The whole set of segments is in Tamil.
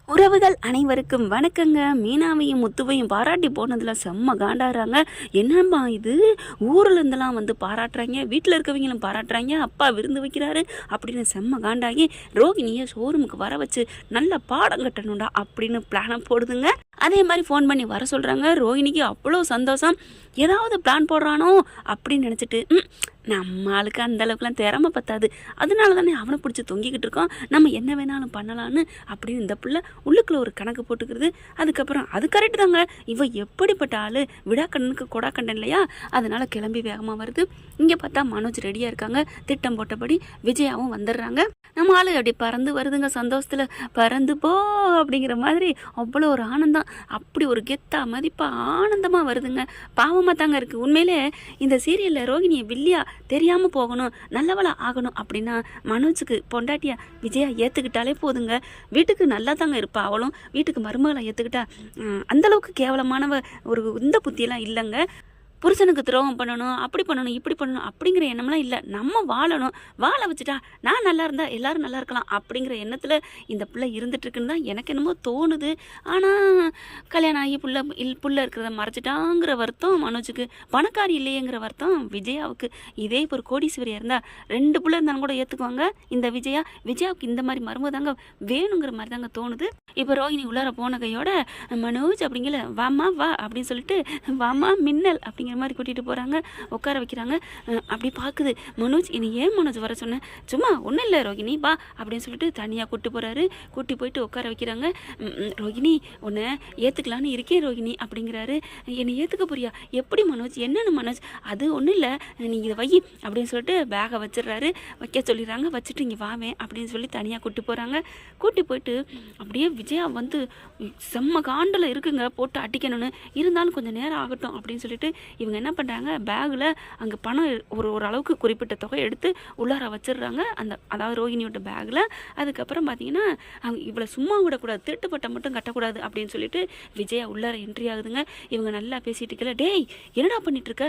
உறவுகள் அனைவருக்கும் வணக்கங்க. மீனாவையும் முத்துவையும் பாராட்டி போனதில் செம்ம காண்டாடுறாங்க. என்னம்மா இது, ஊரில் இருந்தெல்லாம் வந்து பாராட்டுறாங்க, வீட்டில் இருக்கவங்களும் பாராட்டுறாங்க, அப்பா விருந்து வைக்கிறாரு அப்படின்னு செம்ம காண்டாகி ரோகிணியை ஷோரூமுக்கு வர வச்சு நல்ல பாடம் கட்டணும்டா அப்படின்னு பிளானை போடுதுங்க. அதே மாதிரி ஃபோன் பண்ணி வர சொல்கிறாங்க. ரோகிணிக்கு அவ்வளோ சந்தோஷம். ஏதாவது பிளான் போடுறானோ அப்படின்னு நினச்சிட்டு நம்ம ஆளுக்கு அந்தளவுக்குலாம் திறமை பத்தாது, அதனால தானே அவனை பிடிச்சி தொங்கிக்கிட்டு இருக்கோம், நம்ம என்ன வேணாலும் பண்ணலான்னு அப்படின்னு இந்த பிள்ளை உள்ளுக்குள்ளே ஒரு கணக்கு போட்டுக்கிறது. அதுக்கப்புறம் அது கரெக்டு தாங்க, இவ எப்படிப்பட்ட ஆள், விடாக்கண்ணுக்கு கொடா கண்டன் இல்லையா, அதனால் கிளம்பி வேகமாக வருது. இங்கே பார்த்தா மனோஜ் ரெடியாக இருக்காங்க. திட்டம் போட்டபடி விஜயாவும் வந்துடுறாங்க. நம்ம ஆளு அப்படி பறந்து வருதுங்க, சந்தோஷத்தில் பறந்து போ அப்படிங்கிற மாதிரி அவ்வளோ ஒரு ஆனந்தம், அப்படி ஒரு கெத்தா மதிப்பாக ஆனந்தமாக வருதுங்க. பாவமாக தாங்க இருக்குது. உண்மையிலே இந்த சீரியலில் ரோகிணியை வில்லியா தெரியாமல் போகணும், நல்லவளா ஆகணும் அப்படின்னா மனோஜுக்கு பொண்டாட்டியா விஜயா ஏற்றுக்கிட்டாலே போதுங்க. வீட்டுக்கு நல்லா தாங்க இருப்பா அவளும். வீட்டுக்கு மருமகளை ஏற்றுக்கிட்டா அந்தளவுக்கு கேவலமானவ ஒரு இந்த புத்தியெல்லாம் இல்லைங்க. புருஷனுக்கு துரோகம் பண்ணணும், அப்படி பண்ணணும், இப்படி பண்ணணும் அப்படிங்கிற எண்ணம்லாம் இல்லை. நம்ம வாழணும், வாழ வச்சுட்டா நான் நல்லா இருந்தால் எல்லோரும் நல்லா இருக்கலாம் அப்படிங்கிற எண்ணத்தில் இந்த பிள்ளை இருந்துகிட்ருக்குன்னு தான் எனக்கு என்னமோ தோணுது. ஆனால் கல்யாணம் ஆகி புள்ள இருக்கிறத மறைச்சிட்டாங்கிற வருத்தம் மனோஜுக்கு, பணக்காரி இல்லையேங்கிற வருத்தம் விஜயாவுக்கு. இதே இப்போ ஒரு கோடீஸ்வரியாக இருந்தால் 2 பிள்ளை இருந்தாலும் கூட ஏற்றுக்குவாங்க இந்த விஜயாவுக்கு இந்த மாதிரி மருமக தாங்க வேணுங்கிற மாதிரி தாங்க தோணுது. இப்போ ரோஹிணி உள்ளார போன கையோட மனோஜ் அப்படிங்கிற வாமா வா அப்படின்னு சொல்லிட்டு வாமா மின்னல் அப்படிங்கிற மாதிரி கூட்டிகிட்டு போகிறாங்க, உட்கார வைக்கிறாங்க. அப்படி பார்க்குது மனோஜ், என்னை ஏன் மனோஜ் வர சொன்னேன், சும்மா ஒன்றும் இல்லை ரோகிணி வா அப்படின்னு சொல்லிட்டு தனியாக கூட்டி போகிறாரு. கூட்டி போயிட்டு உட்கார வைக்கிறாங்க. ரோகிணி உன்னை ஏற்றுக்கலான்னு இருக்கேன் ரோகிணி அப்படிங்கிறாரு. என்னை ஏற்றுக்க போறியா, எப்படி மனோஜ், என்னென்னு மனோஜ், அது ஒன்றும் இல்லை நீ இதை வை அப்படின்னு சொல்லிட்டு பேகை வச்சிடுறாரு. வைக்க சொல்லிடுறாங்க. வச்சுட்டு இங்கே வாவேன் அப்படின்னு சொல்லி தனியாக கூட்டி போகிறாங்க. கூட்டி போயிட்டு அப்படியே விஜயா வந்து செம்ம காண்டில் இருக்குங்க, போட்டு அடிக்கணும்னு, இருந்தாலும் கொஞ்சம் நேரம் ஆகட்டும் அப்படின்னு சொல்லிட்டு இவங்க என்ன பண்ணுறாங்க, பேக்கில் அங்கே பணம் ஒரு அளவுக்கு குறிப்பிட்ட தொகை எடுத்து உள்ளார வச்சிடுறாங்க, அதாவது ரோஹிணியோட பேக்கில். அதுக்கப்புறம் பார்த்தீங்கன்னா அவங்க இவ்வளோ சும்மா விடக்கூடாது, திருட்டுப்பட்டை மட்டும் கட்டக்கூடாது அப்படின்னு சொல்லிட்டு விஜயா உள்ளார என்ட்ரி ஆகுதுங்க. இவங்க நல்லா பேசிட்டு இருக்கல, டேய் என்னடா பண்ணிட்டு இருக்க,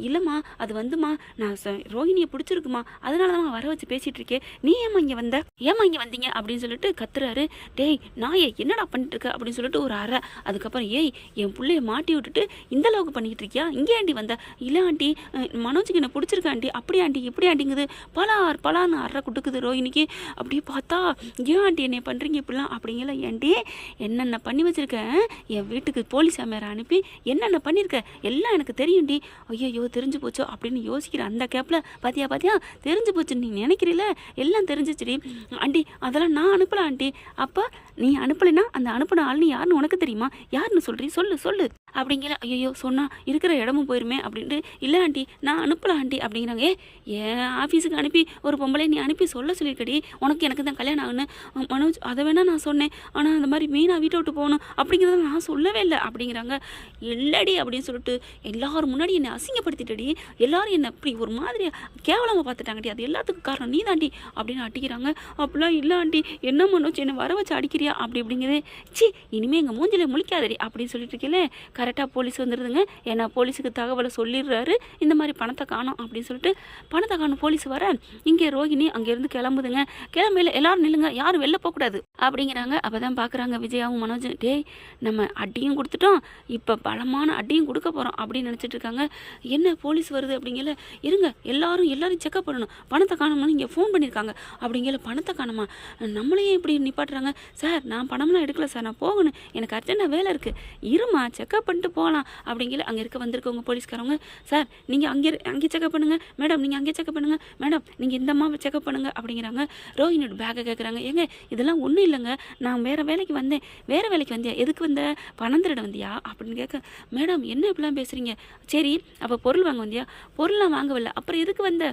இல்லைம்மா அது வந்துமா நான் ரோஹிணியை பிடிச்சிருக்குமா அதனால தான் வர வச்சு பேசிகிட்டு இருக்கேன், நீ ஏமா இங்கே வந்தீங்க அப்படின்னு சொல்லிட்டு கத்துறாரு. டேய் நாயே என்னடா பண்ணிட்டு இருக்க அப்படின்னு சொல்லிட்டு ஒரு அறை. அதுக்கப்புறம் ஏய் என் பிள்ளைய மாட்டி விட்டுட்டு இந்த அளவுக்கு பண்ணிக்கிட்டு இருக்கியா, இங்கே ஆண்டி வந்த, இல்லை ஆண்டி மனோஜுக்கு என்ன பிடிச்சிருக்க ஆண்டி, அப்படி ஆண்டி இப்படி ஆண்டிங்குது, பலான்னு அறை குட்டுக்குது ரோஹிணிக்கு. அப்படியே பார்த்தா ஏன் ஆண்டி என்னை பண்ணுறீங்க இப்படிலாம் அப்படிங்கல, ஏண்டி என்னென்ன பண்ணி வச்சுருக்கேன், என் வீட்டுக்கு போலீஸ் கேமரா அனுப்பி என்னென்ன பண்ணியிருக்க எல்லாம் எனக்கு தெரியும்டி, ஐயோ தெரிஞ்சு போச்சோ அப்படின்னு யோசிக்கிற அந்த கேப்பில் பாத்தியா தெரிஞ்சு போச்சு நீ நினைக்கிறீல, எல்லாம் தெரிஞ்சிச்சுடி ஆண்டி, அதெல்லாம் நான் அனுப்பல ஆண்டி, அப்போ நீ அனுப்பலைன்னா அந்த அனுப்பின ஆள் நீ யாருன்னு உனக்கு தெரியுமா, யாருன்னு சொல்கிறீ சொல்லு அப்படிங்கிற. ஐயோ சொன்னால் இருக்கிற இடமும் போயிருமே அப்படின்ட்டு, இல்லை ஆண்டி நான் அனுப்பல ஆண்டி அப்படிங்கிறாங்க. ஏன் ஆஃபீஸுக்கு அனுப்பி ஒரு பொம்பளை நீ அனுப்பி சொல்லியிருக்கடி, உனக்கு எனக்கு தான் கல்யாணம் ஆகுன்னு மனோஜ், அதை வேணா நான் சொன்னேன், ஆனால் அந்த மாதிரி மீனா வீட்டை விட்டு போகணும் அப்படிங்கிறத நான் சொல்லவே இல்லை அப்படிங்கிறாங்க. இல்லடி அப்படின்னு சொல்லிட்டு எல்லாரும் முன்னாடி என்னை அசிங்கப்படுத்திட்டடி, எல்லாரும் என்னை இப்படி ஒரு மாதிரி கேவலமாக பார்த்துட்டாங்கடி, அது எல்லாத்துக்கும் காரணம் நீ தாண்டி அப்படின்னு அடிக்கிறாங்க. அப்படிலாம் இல்லை ஆண்டி, என்ன மனோஜ் என்னை வர வச்சு அடிக்கிறியா அப்படிங்கிறது, சி இனிமேல் எங்கள் மூஞ்சில முழிக்காதடி அப்படின்னு சொல்லிட்டு இருக்கல. கரெக்டாக போலீஸ் வந்துடுதுங்க. ஏன்னா போலீஸுக்கு தகவலை சொல்லிடுறாரு, இந்த மாதிரி பணத்தை காணோம் அப்படின்னு சொல்லிட்டு. பணத்தை காணும் போலீஸ் வர இங்கே ரோஹிணி அங்கேருந்து கிளம்புதுங்க. கிளம்பையில் எல்லாரும் நில்லுங்க, யாரும் வெளில போகக்கூடாது அப்படிங்கிறாங்க. அப்போ தான் பார்க்குறாங்க விஜயாவும் மனோஜ், டேய் நம்ம அடியும் கொடுத்துட்டோம், இப்போ பலமான அடியும் கொடுக்க போகிறோம் அப்படின்னு நினச்சிட்டு இருக்காங்க. என்ன போலீஸ் வருது அப்படிங்கல, இருங்க எல்லாரும் செக்அப் பண்ணணும், பணத்தை காணணும்னு இங்கே ஃபோன் பண்ணியிருக்காங்க அப்படிங்கல. பணத்தை காணுமா, நம்மளையே இப்படி நிப்பாட்டுறாங்க. சார் நான் பணம்லாம் எடுக்கல சார், நான் போகணும், எனக்கு அர்ஜென்ட்டாக வேலை இருக்குது, இருமா செக்அப் பண்ணிட்டு போகலாம் அப்படிங்கல. அங்கே வந்திருக்கவங்க போலீஸ்காரவங்க, சார் நீங்கள் அங்கே செக்அப் பண்ணுங்கள் மேடம், நீங்கள் அங்கே செக்அப் பண்ணுங்கள் மேடம், நீங்கள் இந்த அம்மாவை செக்அப் பண்ணுங்கள் அப்படிங்கிறாங்க. ரோஹினியோட பேக்கை கேட்குறாங்க. ஏங்க இதெல்லாம் ஒன்றும் இல்லைங்க, நான் வேறு வேலைக்கு வந்தேன், எதுக்கு வந்த, பணம் திருட வந்தியா அப்படின்னு கேட்க. மேடம் என்ன இப்படிலாம் பேசுகிறீங்க, சரி அப்போ பொருள் வாங்க வந்தியா, பொருள்லாம் வாங்கவில்லை, அப்புறம் எதுக்கு வந்த,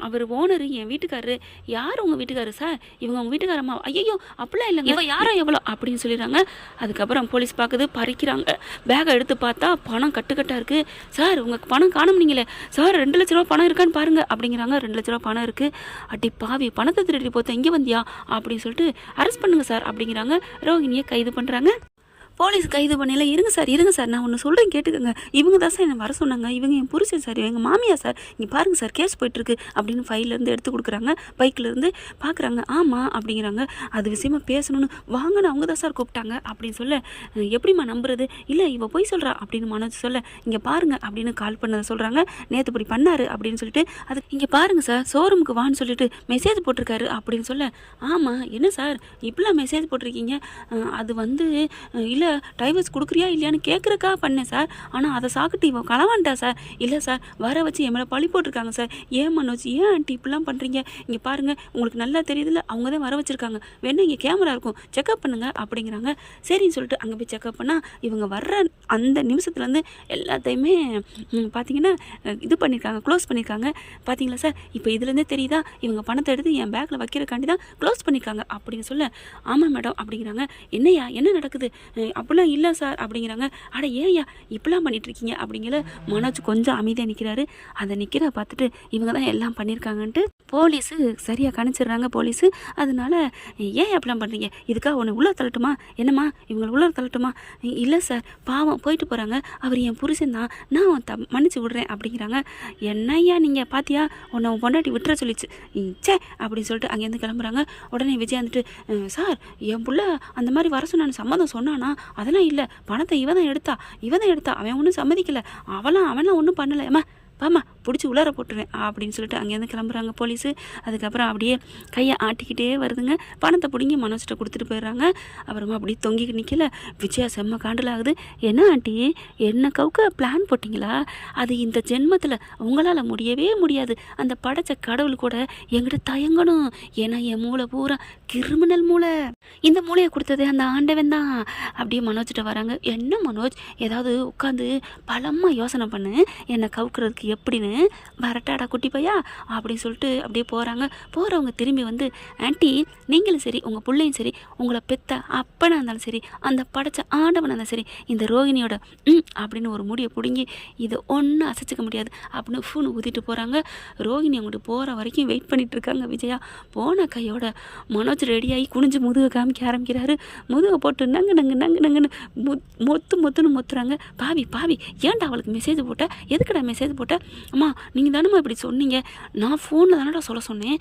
அவர் ஓனரு என் வீட்டுக்காரரு, யார் உங்கள் வீட்டுக்காரரு, சார் இவங்க உங்கள் வீட்டுக்காரம்மா, ஐயோ அப்படிலாம் இல்லைங்க, இவன் யாரோ எவ்வளோ அப்படின்னு சொல்லிடுறாங்க. அதுக்கப்புறம் போலீஸ் பார்க்குது, பறிக்கிறாங்க. பேகை எடுத்து பார்த்தா பணம் கட்டுக்கட்டாக இருக்குது. சார் உங்கள் பணம் காணும் நீங்களே, சார் 2 லட்ச ரூபா பணம் இருக்கான்னு பாருங்கள் அப்படிங்கிறாங்க. 2 லட்ச ரூபா பணம் இருக்குது. அடி பாவி பணத்தை திருடி போத்த இங்கே வந்தியா அப்படின்னு சொல்லிட்டு அரெஸ்ட் பண்ணுங்க சார் அப்படிங்கிறாங்க. ரோஹிணியை கைது பண்ணுறாங்க. போலீஸ் கைது பண்ணல. இருங்க சார் நான் ஒன்று சொல்கிறேன் கேட்டுக்கோங்க. இவங்க தான் சார் என்னை வர சொன்னாங்க. இவங்க என் புருஷன் சார், எங்கள் மாமியா சார். இங்கே பாருங்கள் சார் கேஸ் போயிட்டுருக்கு அப்படின்னு ஃபைல்லேருந்து எடுத்து கொடுக்குறாங்க. பைக்கிலேருந்து பார்க்குறாங்க. ஆமாம் அப்படிங்கிறாங்க. அது விஷயமா பேசணும்னு வாங்கன்னு அவங்க தான் சார் கூப்பிட்டாங்க அப்படின்னு சொல்ல, எப்படிம்மா நம்புறது? இல்லை இவ போய் சொல்கிறா அப்படின்னு மனோஜ் சொல்ல, இங்கே பாருங்கள் அப்படின்னு கால் பண்ணதை சொல்கிறாங்க. நேற்று இப்படி பண்ணாரு அப்படின்னு சொல்லிட்டு, அது இங்கே பாருங்கள் சார் ஷோரூமுக்கு வான்னு சொல்லிட்டு மெசேஜ் போட்டிருக்காரு அப்படின்னு சொல்ல, ஆமாம் என்ன சார் இப்படிலாம் மெசேஜ் போட்டிருக்கீங்க? அது வந்து இல்லை டைவர்ஸ் கொடுக்குறியா இல்லையான்னு கேட்குறக்கா பண்ணேன் சார். ஆனால் அதை சாக்கிட்டு இவன் களவான்ட்டா சார். இல்லை சார் வர வச்சு என் மேலே பழி போட்டிருக்காங்க சார். ஏன் மனோஜ் ஏன் ஆண்டி இப்படிலாம் பண்ணுறீங்க? இங்கே பாருங்கள் உங்களுக்கு நல்லா தெரியுதுல்ல, அவங்க தான் வர வச்சுருக்காங்க. வேணா இங்கே கேமரா இருக்கும் செக்அப் பண்ணுங்க அப்படிங்கிறாங்க. சரின்னு சொல்லிட்டு அங்கே போய் செக்அப் பண்ணால் இவங்க வர்ற அந்த நிமிஷத்துலேருந்து எல்லாத்தையுமே பார்த்தீங்கன்னா இது பண்ணியிருக்காங்க, க்ளோஸ் பண்ணியிருக்காங்க. பார்த்தீங்களா சார் இப்போ இதுலேருந்தே தெரியுதா இவங்க பணத்தை எடுத்து என் பேக்கில் வைக்கிறக்காண்டி தான் க்ளோஸ் பண்ணியிருக்காங்க அப்படின்னு சொல்ல, ஆமாம் மேடம் அப்படிங்கிறாங்க. என்னையா என்ன நடக்குது? அப்படிலாம் இல்லை சார் அப்படிங்கிறாங்க. அட ஏன்யா இப்படிலாம் பண்ணிகிட்ருக்கீங்க அப்படிங்கிற மனோஜ் கொஞ்சம் அமைதியாக நிற்கிறாரு. அதை நிற்கிற பார்த்துட்டு இவங்க தான் எல்லாம் பண்ணியிருக்காங்கன்ட்டு போலீஸு சரியாக கணிச்சிடுறாங்க போலீஸு. அதனால ஏன் அப்படிலாம் பண்ணுறீங்க? இதுக்காக உன்னை உள்ளே தள்ளட்டுமா? என்னம்மா இவங்களை உள்ளே தள்ளட்டுமா? இல்லை சார் பாவம் போயிட்டு போகிறாங்க, அவர் என் புருஷன் தான், நான் மன்னிச்சு விடுறேன் அப்படிங்கிறாங்க. என்னையா நீங்கள் பாத்தியா உன்னை உன் பொண்டாட்டி விட்டுற சொல்லிச்சு சே அப்படின்னு சொல்லிட்டு அங்கேருந்து கிளம்புறாங்க. உடனே விஜய் வந்துட்டு, சார் என் புள்ள அந்த மாதிரி வர சொன்னான்னு சம்மதம் சொன்னானா? அதெல்லாம் இல்லை, பணத்தை இவன் தான் எடுத்தா, அவன் ஒன்றும் சம்மதிக்கலை, அவன்லாம் ஒன்றும் பண்ணலை. ஏம்மா பாமா பிடிச்சி உள்ளார போட்டுருவேன் அப்படின்னு சொல்லிட்டு அங்கேருந்து கிளம்புறாங்க போலீஸு. அதுக்கப்புறம் அப்படியே கையை ஆட்டிக்கிட்டே வருதுங்க. பணத்தை பிடிங்கி மனோஜ்கிட்ட கொடுத்துட்டு போயிடுறாங்க. அப்புறமா அப்படியே தொங்கிக்கிட்டு நிற்கல. விஜயா செம்ம காண்டல் ஆகுது. என்ன ஆண்டி என்ன கவுக்க பிளான் போட்டிங்களா? அது இந்த ஜென்மத்தில் உங்களால் முடியவே முடியாது. அந்த படைச்ச கடவுள் கூட என்கிட்ட தயங்கணும். ஏன்னா என் மூளை பூரா கிரிமினல் மூளை. இந்த மூளையை கொடுத்தது அந்த ஆண்டவன் தான். அப்படியே மனோஜ்கிட்ட வராங்க. என்ன மனோஜ் ஏதாவது உட்காந்து பலமாக யோசனை பண்ணு, என்னை கவுக்கிறதுக்கு எப்படின்னு. வரட்டாடா குட்டி பையா அப்படின்னு சொல்லிட்டு அப்படியே போகிறாங்க. போகிறவங்க திரும்பி வந்து, ஆண்டி நீங்களும் சரி உங்கள் பிள்ளையும் சரி, உங்களை பெத்த அப்பனாக இருந்தாலும் சரி, அந்த படைச்ச ஆண்டவனாக இருந்தாலும் சரி, இந்த ரோகிணியோட அப்படின்னு ஒரு முடியை பிடுங்கி இதை ஒன்றும் அசைச்சிக்க முடியாது அப்படின்னு ஃபோன் ஊற்றிட்டு போகிறாங்க. ரோகிணி அவங்கள்ட்ட போகிற வரைக்கும் வெயிட் பண்ணிட்டு இருக்காங்க விஜயா. போன கையோட மனோஜ் ரெடியாகி குனிஞ்சு முதுகை காமிக்க ஆரம்பிக்கிறாரு. முதுகை போட்டு நங்குன்னு மொத்துன்னு மொத்துறாங்க. பாவி ஏன்டா அவளுக்கு மெசேஜ் போட்ட? எதுக்குடா மெசேஜ் போட்ட? அம்மா நீங்கள் தானம்மா இப்படி சொன்னீங்க, நான் ஃபோனில் தானடா சொல்ல சொன்னேன்.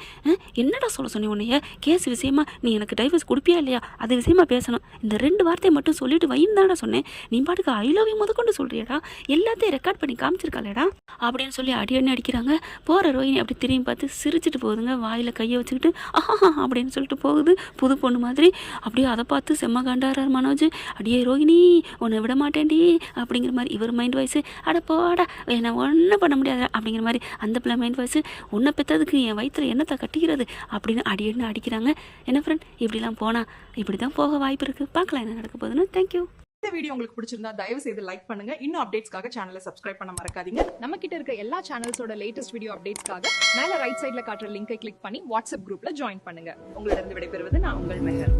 என்னடா சொல்ல சொன்னேன் உன்னைய? கேஸ் விஷயமா நீ எனக்கு டைவர்ஸ் கொடுப்பியா இல்லையா அது விஷயமா பேசணும். இந்த 2 வார்த்தையை மட்டும் சொல்லிட்டு வைன்னு தானடா சொன்னேன். நீ பாட்டுக்கு ஐ லவ் யூ முதற்கொண்டு சொல்கிறியடா, எல்லாத்தையும் ரெக்கார்ட் பண்ணி காமிச்சிருக்காளேடா அப்படின்னு சொல்லி அடி அடிக்கிறாங்க. போகிற ரோஹிணி அப்படி திரும்பி பார்த்து சிரிச்சிட்டு போகுதுங்க. வாயில் கையை வச்சுக்கிட்டு ஆஹா அப்படின்னு சொல்லிட்டு போகுது புது பொண்ணு மாதிரி. அப்படியே அதை பார்த்து செம்ம காண்டாரார் மனோஜ். அடியே ரோஹிணி உன்னை விட மாட்டேன்டி அப்படிங்கிற மாதிரி இவர் மைண்ட் வாய்ஸ். அட போடா என்னை ஒன்றும் பண்ண முடியாது அப்படிங்கிற மாதிரி அந்த பிள்ளை மைண்ட் வாய்ஸ். உன்னை பெற்றதுக்கு என் வயிற்றுல என்னத்தை கட்டிக்கிறது அப்படின்னு அடின்னு அடிக்கிறாங்க. என்ன ஃப்ரெண்ட் இப்படிலாம் போனால் இப்படி தான் போக வாய்ப்பு இருக்குது. பார்க்கலாம் என்ன நடக்க போகுதுன்னு. தேங்க்யூ. இந்த வீடியோ உங்களுக்கு பிடிச்சிருந்தா தயவு செய்து லைக் பண்ணுங்க. இன்னும் அப்டேட்ஸ்க்காக சேனலை சப்ஸ்கிரைப் பண்ண மறக்காதீங்க. நம்ம கிட்ட இருக்க எல்லா சேனல்ஸோட லேட்டஸ்ட் வீடியோ அப்டேட்ஸ்க்காக மேல ரைட் சைடுல காட்டுற லிங்கை கிளிக் பண்ணி வாட்ஸ்அப் குரூப்ல ஜாயின் பண்ணுங்க. உங்களிடம் விடைபெறுவது நான் உங்கள் மெஹர்.